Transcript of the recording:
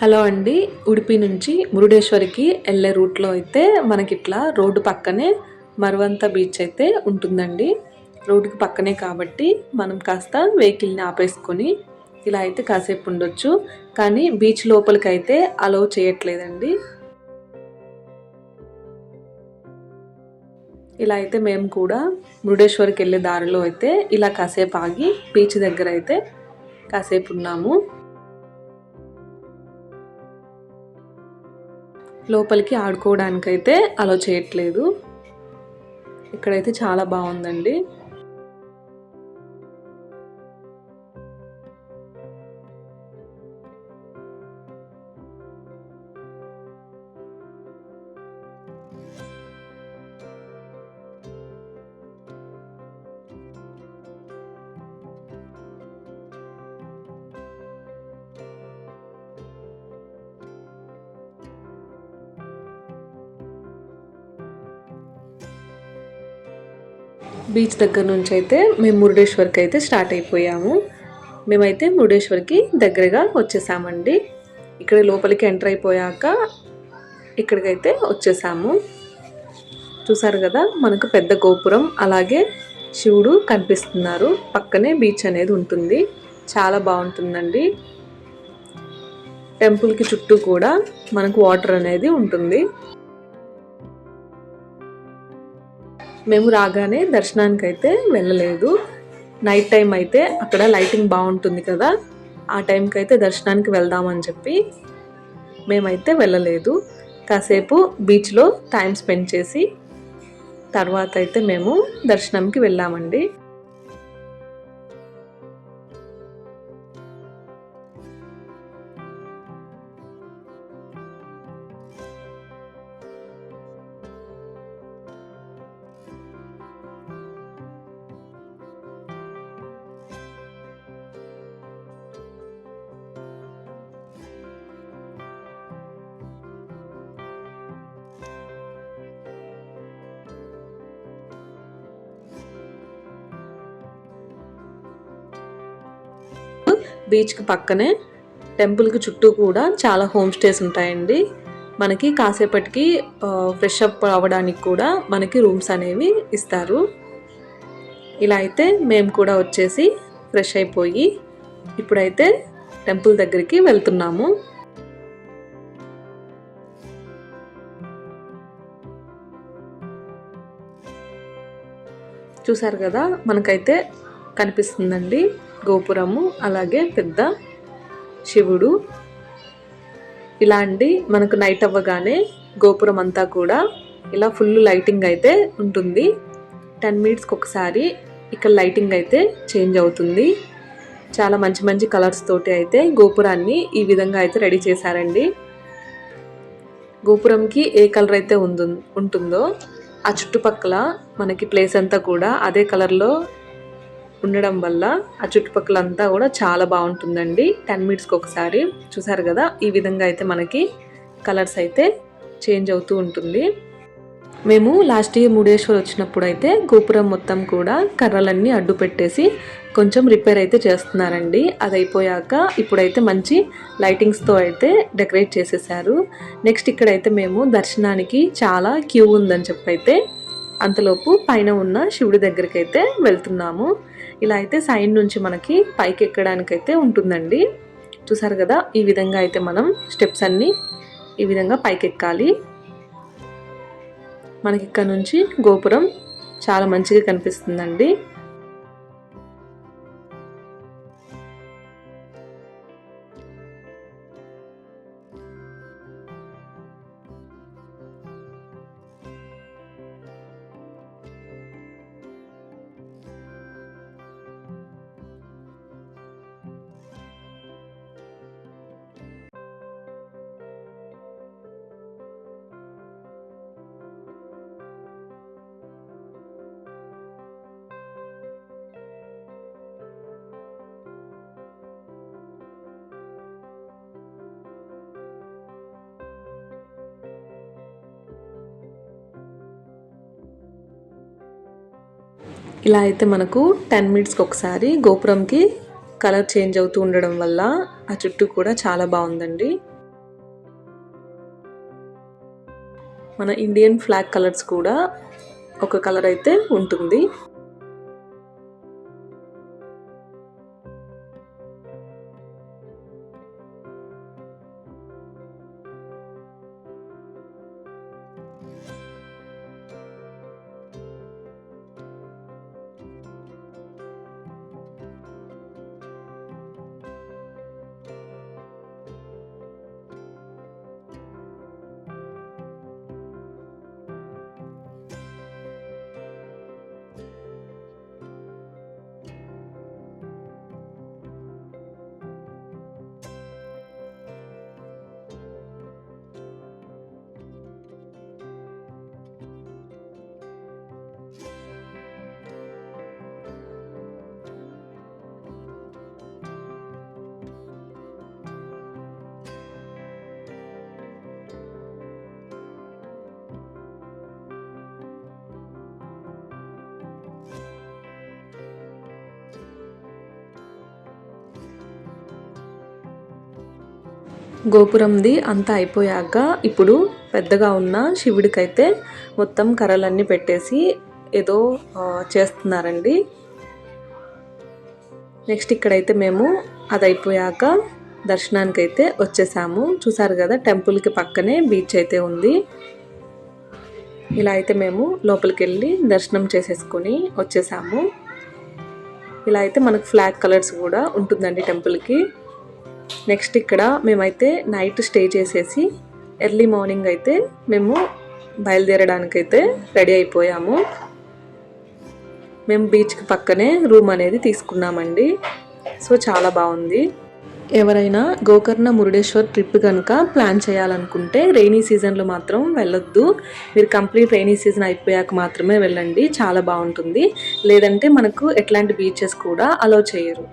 Hello అండి. ఉడిపి నుంచి మురుడేశ్వర్‌కి ఎళ్ళే రూట్‌లో అయితే మనకిట్లా రోడ్డు పక్కనే మరవంత బీచ్ అయితే ఉంటుందండి. రోడ్డుకి పక్కనే కాబట్టి మనం కాస్త వెహికల్‌ని ఆపేసుకొని ఇలా అయితే కాసేపు ఉండొచ్చు. కానీ బీచ్ లోపలికైతే అలౌ చేయట్లేదండి. ఇలా అయితే మేము కూడా మురుడేశ్వర్‌కెళ్ళే దారిలో అయితే ఇలా కాసేపు ఆగి బీచ్ దగ్గర అయితే కాసేపు ఉన్నాము. లోపలికి ఆడుకోవడానికైతే అలో చేయట్లేదు. ఇక్కడైతే చాలా బాగుందండి. బీచ్ దగ్గర నుంచి అయితే మేము మురుడేశ్వర్కి అయితే స్టార్ట్ అయిపోయాము. మేమైతే మురుడేశ్వర్కి దగ్గరగా వచ్చేసామండి. ఇక్కడ లోపలికి ఎంటర్ అయిపోయాక ఇక్కడికైతే వచ్చేసాము. చూసారు కదా, మనకు పెద్ద గోపురం అలాగే శివుడు కనిపిస్తున్నారు. పక్కనే బీచ్ అనేది ఉంటుంది. చాలా బాగుంటుందండి. టెంపుల్కి చుట్టూ కూడా మనకు వాటర్ అనేది ఉంటుంది. మేము రాగానే దర్శనానికి అయితే వెళ్ళలేదు. నైట్ టైం అయితే అక్కడ లైటింగ్ బాగుంటుంది కదా, ఆ టైంకి అయితే దర్శనానికి వెళ్దామని చెప్పి మేమైతే వెళ్ళలేదు. కాసేపు బీచ్లో టైం స్పెండ్ చేసి తర్వాత అయితే మేము దర్శనంకి వెళ్ళామండి. బీచ్కి పక్కనే టెంపుల్కి చుట్టూ కూడా చాలా హోమ్ స్టేస్ ఉంటాయండి. మనకి కాసేపటికి ఫ్రెష్ అప్ అవ్వడానికి కూడా మనకి రూమ్స్ అనేవి ఇస్తారు. ఇలా అయితే మేము కూడా వచ్చేసి ఫ్రెష్ అయిపోయి ఇప్పుడైతే టెంపుల్ దగ్గరికి వెళ్తున్నాము. చూసారు కదా, మనకైతే కనిపిస్తుందండి గోపురము అలాగే పెద్ద శివుడు. ఇలాంటి మనకు నైట్ అవ్వగానే గోపురం అంతా కూడా ఇలా ఫుల్ లైటింగ్ అయితే ఉంటుంది. 10 మినిట్స్కి ఒకసారి ఇక్కడ లైటింగ్ అయితే చేంజ్ అవుతుంది. చాలా మంచి మంచి కలర్స్ తోటి అయితే గోపురాన్ని ఈ విధంగా అయితే రెడీ చేశారండి. గోపురంకి ఏ కలర్ అయితే ఉంటుందో ఆ చుట్టుపక్కల మనకి ప్లేస్ అంతా కూడా అదే కలర్లో ఉండడం వల్ల ఆ చుట్టుపక్కలంతా కూడా చాలా బాగుంటుందండి. 10 మినిట్స్కి ఒకసారి. చూసారు కదా, ఈ విధంగా అయితే మనకి కలర్స్ అయితే చేంజ్ అవుతూ ఉంటుంది. మేము లాస్ట్ ఇయర్ మురుడేశ్వర్ వచ్చినప్పుడు అయితే గోపురం మొత్తం కూడా కర్రలన్నీ అడ్డు పెట్టేసి కొంచెం రిపేర్ అయితే చేస్తున్నారండి. అది అయిపోయాక ఇప్పుడైతే మంచి లైటింగ్స్తో అయితే డెకరేట్ చేసేసారు. నెక్స్ట్ ఇక్కడైతే మేము దర్శనానికి చాలా క్యూ ఉందని చెప్పైతే అంతలోపు పైన ఉన్న శివుడి దగ్గరికి అయితే వెళ్తున్నాము. ఇలా అయితే సైడ్ నుంచి మనకి పైకి ఎక్కడానికైతే ఉంటుందండి. చూసారు కదా, ఈ విధంగా అయితే మనం స్టెప్స్ అన్నీ ఈ విధంగా పైకి ఎక్కాలి. మనకి ఇక్కడ నుంచి గోపురం చాలా మంచిగా కనిపిస్తుందండి. ఇలా అయితే మనకు 10 మినిట్స్కి ఒకసారి గోపురంకి కలర్ చేంజ్ అవుతూ ఉండడం వల్ల ఆ చుట్టూ కూడా చాలా బాగుందండి. మన ఇండియన్ ఫ్లాగ్ కలర్స్ కూడా ఒక కలర్ అయితే ఉంటుంది. గోపురంది అంతా అయిపోయాక ఇప్పుడు పెద్దగా ఉన్న శివుడికైతే మొత్తం కర్రలన్నీ పెట్టేసి ఏదో చేస్తున్నారండి. నెక్స్ట్ ఇక్కడైతే మేము అది అయిపోయాక దర్శనానికి అయితే వచ్చేసాము. చూసారు కదా, టెంపుల్కి పక్కనే బీచ్ అయితే ఉంది. ఇలా అయితే మేము లోపలికి వెళ్ళి దర్శనం చేసేసుకొని వచ్చేసాము. ఇలా అయితే మనకు ఫ్లాగ్ కలర్స్ కూడా ఉంటుందండి టెంపుల్కి. నెక్స్ట్ ఇక్కడ మేమైతే నైట్ స్టే చేసేసి ఎర్లీ మార్నింగ్ అయితే మేము బయలుదేరడానికైతే రెడీ అయిపోయాము. మేము బీచ్కి పక్కనే రూమ్ అనేది తీసుకున్నామండి. సో చాలా బాగుంది. ఎవరైనా గోకర్ణ మురుడేశ్వర్ ట్రిప్ కనుక ప్లాన్ చేయాలనుకుంటే రెయినీ సీజన్లో మాత్రం వెళ్ళొద్దు. మీరు కంప్లీట్ రెయినీ సీజన్ అయిపోయాక మాత్రమే వెళ్ళండి, చాలా బాగుంటుంది. లేదంటే మనకు ఎట్లాంటి బీచెస్ కూడా అలౌ చేయరు.